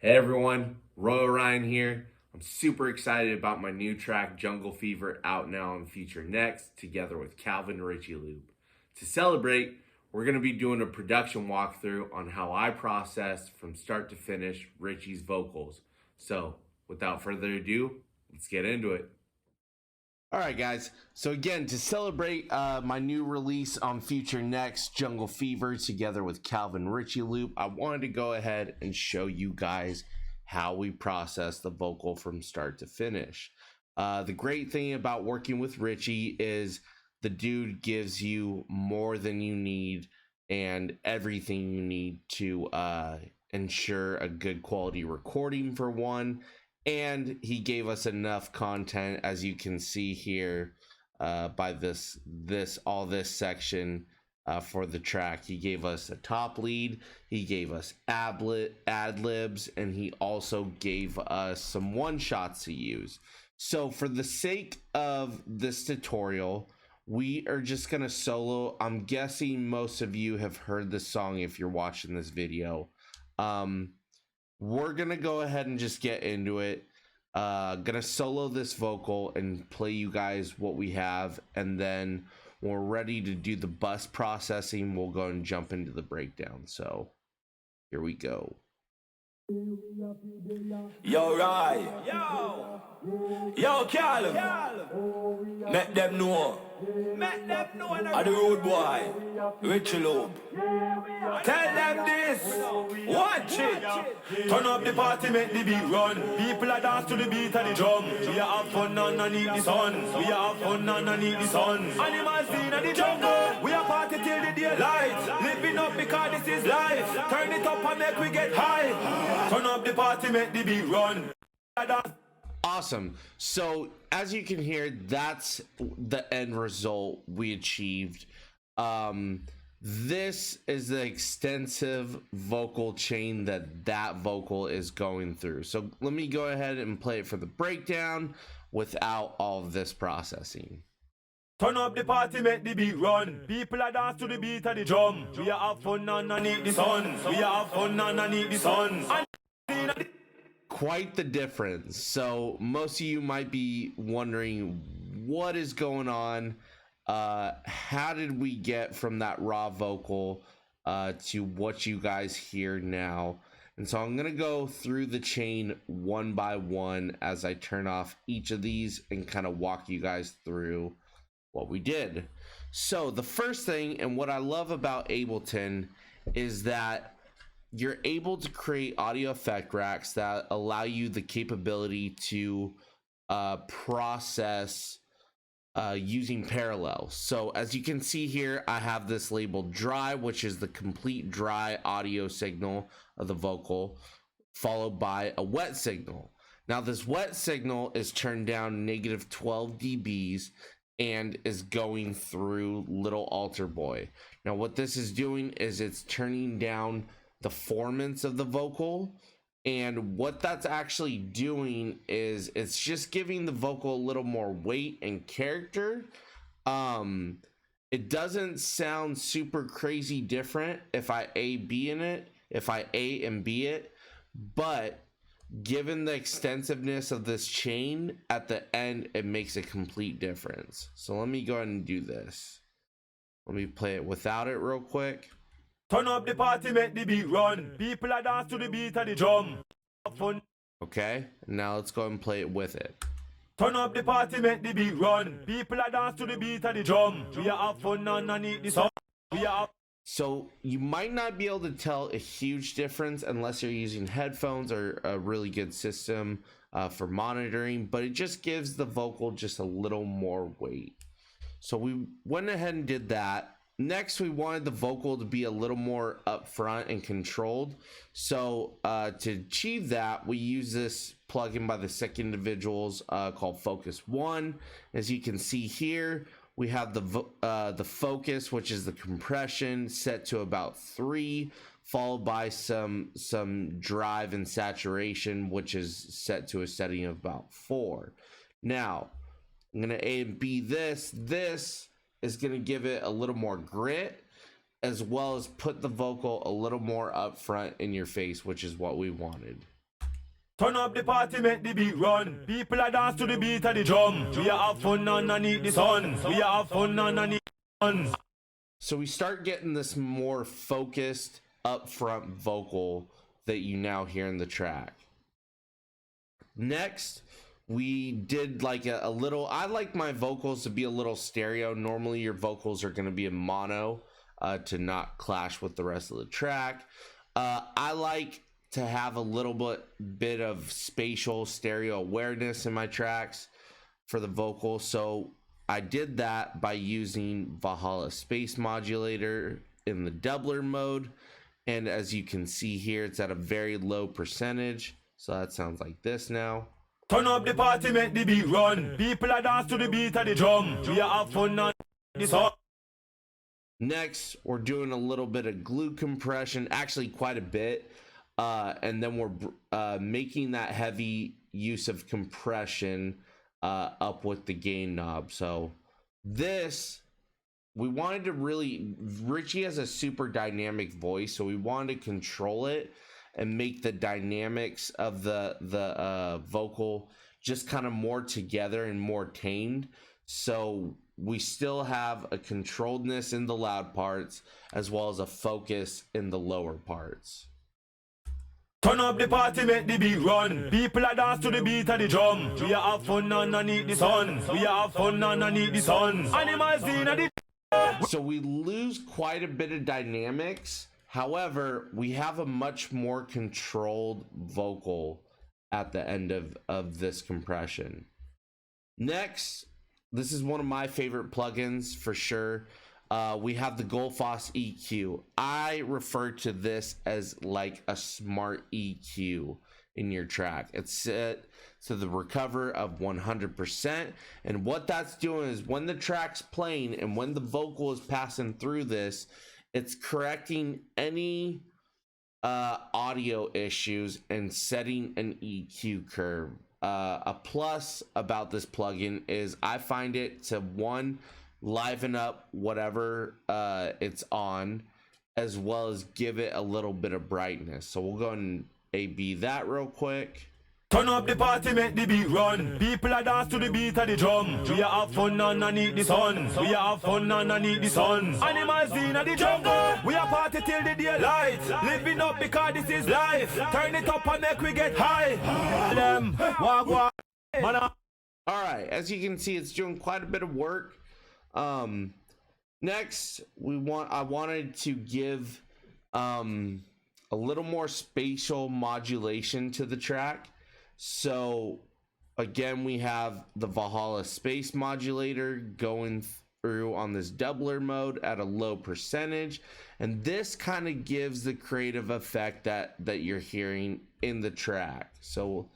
Hey everyone, Roy Orion here. I'm super excited about my new track Jungle Fever out now on Future Nex together with Calvin and Richie Loop. To celebrate, we're going to be doing a production walkthrough on how I process from start to finish Richie's vocals. So, without further ado, let's get into it. All right, guys. So again, to celebrate my new release on Future Nex, Jungle Fever, together with Calvin Richie Loop, I wanted to go ahead and show you guys how we process the vocal from start to finish. The great thing about working with Richie is the dude gives you more than you need and everything you need to ensure a good quality recording, for one. And he gave us enough content, as you can see here, by this section for the track. He gave us a top lead, he gave us ad libs, and he also gave us some one shots to use. So for the sake of this tutorial, we are just gonna solo. I'm guessing most of you have heard this song if you're watching this video. We're gonna go ahead and just get into it. Gonna solo this vocal and play you guys what we have, and then when we're ready to do the bus processing, we'll go and jump into the breakdown. So here we go. Yo, Roy. Yo, Calvin. Make them know. I'm the road boy. Richie Loop. Tell them this. Watch it. Turn up the party, make the beat run. People are dance to the beat of the drum. We are have fun underneath the sun. We are have fun underneath the sun. Animals in the jungle. We are party till the daylight. Living up because this is life. Turn it up and make we get high. Turn up the party, make the beat run. Awesome. So as you can hear, that's the end result we achieved. This is the extensive vocal chain that vocal is going through. So let me go ahead and play it for the breakdown without all of this processing. Turn up the party, make the beat run. People are dance to the beat of the drum. We are have fun underneath the sun. We are have fun underneath the sun. Quite the difference. So most of you might be wondering what is going on. How did we get from that raw vocal to what you guys hear now? And so I'm gonna go through the chain one by one as I turn off each of these and kind of walk you guys through what we did. So the first thing, and what I love about Ableton, is that you're able to create audio effect racks that allow you the capability to process using parallel. So as you can see here, I have this labeled dry, which is the complete dry audio signal of the vocal, followed by a wet signal. Now this wet signal is turned down -12 dBs and is going through Little Altar Boy. Now what this is doing is it's turning down the formants of the vocal, and what that's actually doing is it's just giving the vocal a little more weight and character. It doesn't sound super crazy different if I A and B it, but given the extensiveness of this chain at the end, it makes a complete difference. So let me go ahead and do this. Let me play it without it real quick. Turn up the party, make the beat run. People are dance to the beat of the drum. Fun. Okay, now let's go ahead and play it with it. Turn up the party, make the beat run. People are dance to the beat of the drum. We are have fun underneath the sun. We are. So you might not be able to tell a huge difference unless you're using headphones or a really good system for monitoring, but it just gives the vocal just a little more weight. So we went ahead and did that. Next, we wanted the vocal to be a little more upfront and controlled. So to achieve that, we use this plugin by the Sick Individuals called Focus One. As you can see here, we have the focus, which is the compression, set to about 3, followed by some drive and saturation, which is set to a setting of about 4. Now, I'm gonna A and B this. This is going to give it a little more grit, as well as put the vocal a little more up front in your face, which is what we wanted. Turn up the party, make the beat run. People are dance to the beat of the drum. We are have fun underneath the sun. We are have fun underneath the sun. So we start getting this more focused, upfront vocal that you now hear in the track. Next, we did like a little, I like my vocals to be a little stereo. Normally your vocals are going to be in mono to not clash with the rest of the track. I like to have a little bit of spatial stereo awareness in my tracks for the vocal. So I did that by using Valhalla Space Modulator in the doubler mode. And as you can see here, it's at a very low percentage. So that sounds like this now. Turn up the party, make the beat run. People are dance to the beat of the drum. We are have fun on the song. Next, we're doing a little bit of glue compression, actually quite a bit. And then we're making that heavy use of compression up with the gain knob. So this, we wanted to really, Richie has a super dynamic voice, so we wanted to control it and make the dynamics of the vocal just kind of more together and more tamed. So we still have a controlledness in the loud parts as well as a focus in the lower parts. Turn up the party, make the beat run. People are dance to the beat of the drum. We are have fun underneath the sun. We are have fun underneath the sun. Animals in the... So we lose quite a bit of dynamics. However, we have a much more controlled vocal at the end of this compression. Next, this is one of my favorite plugins for sure. We have the Gullfoss EQ. I refer to this as like a smart EQ in your track. It's set to the recover of 100%. And what that's doing is when the track's playing and when the vocal is passing through this, it's correcting any audio issues and setting an EQ curve. A plus about this plugin is I find it to liven up whatever it's on, as well as give it a little bit of brightness. So we'll go ahead and A/B that real quick. Turn up the party, make the beat run. People are dance to the beat of the drum. We are have fun underneath the sun. We are have fun underneath the sun. Animals in the jungle. We are party till the daylight. Living up because this is life. Turn it up and make we get high. Them walk. All right, as you can see, it's doing quite a bit of work. Next, I wanted to give a little more spatial modulation to the track. So again, we have the Valhalla Space Modulator going through on this doubler mode at a low percentage, and this kind of gives the creative effect that you're hearing in the track. So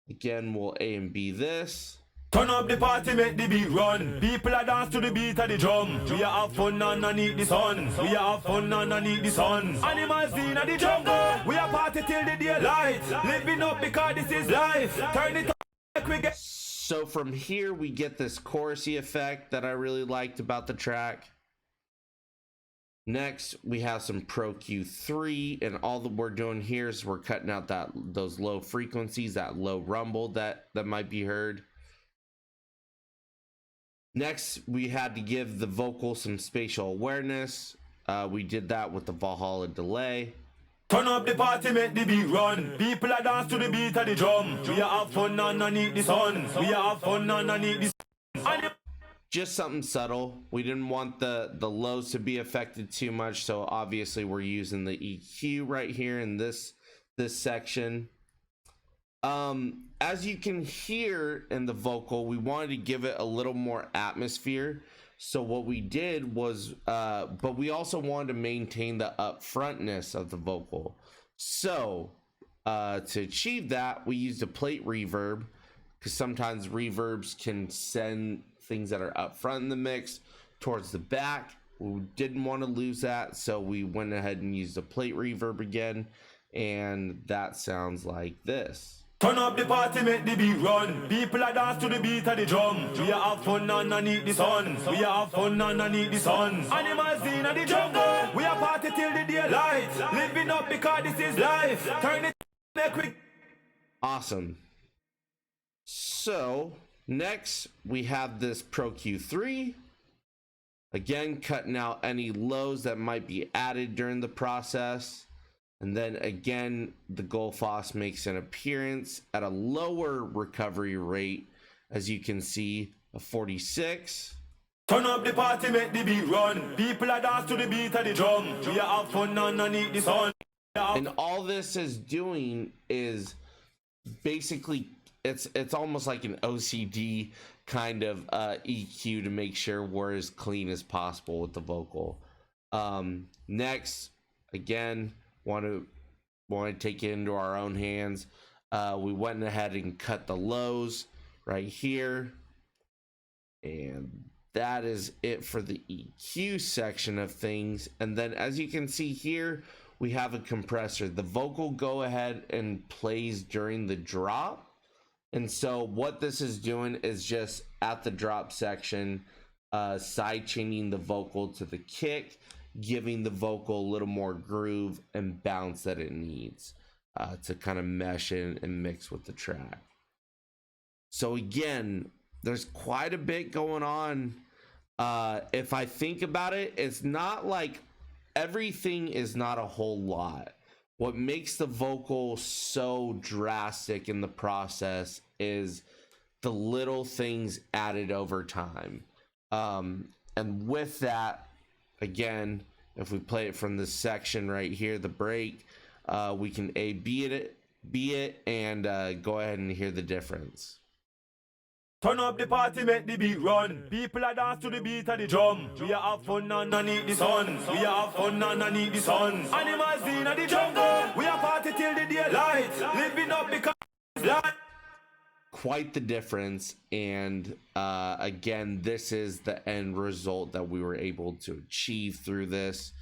again, we'll A and B this. Turn up the party, make the beat run. People are dance to the beat of the drum. We are have fun underneath the sun. We are have fun underneath the sun. Animals in the jungle. We are party till the daylight. Living up because this is life. Turn it up, make we get... So from here we get this chorusy effect that I really liked about the track. Next, we have some Pro Q3, and all that we're doing here is we're cutting out those low frequencies, that low rumble that might be heard. Next, we had to give the vocal some spatial awareness. We did that with the Valhalla delay. Turn up the party, make the beat run. People are dance to the beat of the drum. We are have fun underneath the sun. We are have fun underneath the sun. Just something subtle. We didn't want the lows to be affected too much, so obviously we're using the EQ right here in this section. As you can hear in the vocal, we wanted to give it a little more atmosphere. So what we did was, but we also wanted to maintain the upfrontness of the vocal. So to achieve that, we used a plate reverb, because sometimes reverbs can send things that are up front in the mix towards the back. We didn't want to lose that, so we went ahead and used a plate reverb again, and that sounds like this. Turn up the party, make the beat run. People are dance to the beat of the drum. We are have fun underneath the sun. We are have fun underneath the sun. Animals in the jungle. We are party till the daylight. Living up because this is life. Turn it, make we... So from here we get this chorusy effect that I really liked about the track. Next, we had to give the vocal some spatial modulation to the track. So again, we have a little more spatial modulation to the track. Turn up the party, make the beat run. People are dance to the beat of the drum. We are have fun underneath the sun. We are have fun underneath the sun. Animals in the jungle. We are party till the daylight. Living up because this is life. Turn it, make we... Awesome. So next we have this Pro Q3. Again, cutting out any lows that might be added during the process. And then again, the Gullfoss makes an appearance at a lower recovery rate, as you can see, of 46. Turn up the party, make the beat run. People are dance to the beat of the drum. We are have fun underneath the sun. And all this is doing is basically, it's almost like an OCD kind of EQ to make sure we're as clean as possible with the vocal. Next, again, want to take it into our own hands. We went ahead and cut the lows right here, and that is it for the EQ section of things. And then as you can see here, we have a compressor. The vocal go ahead and plays during the drop. And so what this is doing is just at the drop section, side chaining the vocal to the kick, giving the vocal a little more groove and bounce that it needs to kind of mesh in and mix with the track. So again, there's quite a bit going on. If I think about it, it's not like everything is not a whole lot. What makes the vocal so drastic in the process is the little things added over time. And with that, again, if we play it from this section right here, the break, we can B it, and go ahead and hear the difference. Turn up the party, make the beat run. People are dance to the beat of the drum. We are have fun underneath the sun. We are have fun underneath the sun. Animals in the jungle. We are party till the daylight. Living up because light. Quite the difference. And again, this is the end result that we were able to achieve through this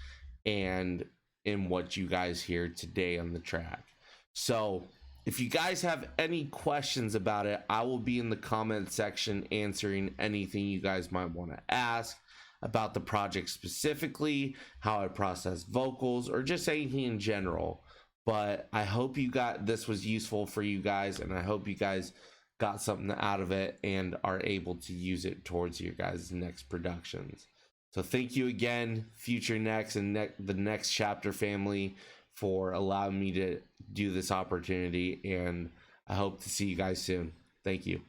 and in what you guys hear today on the track. So if you guys have any questions about it, I will be in the comment section answering anything you guys might want to ask about the project specifically, how I process vocals, or just anything in general. But I hope this was useful for you guys, and I hope you guys got something out of it and are able to use it towards your guys' next productions. So thank you again, Future Nex and the Next Chapter family, for allowing me to do this opportunity, and I hope to see you guys soon. Thank you.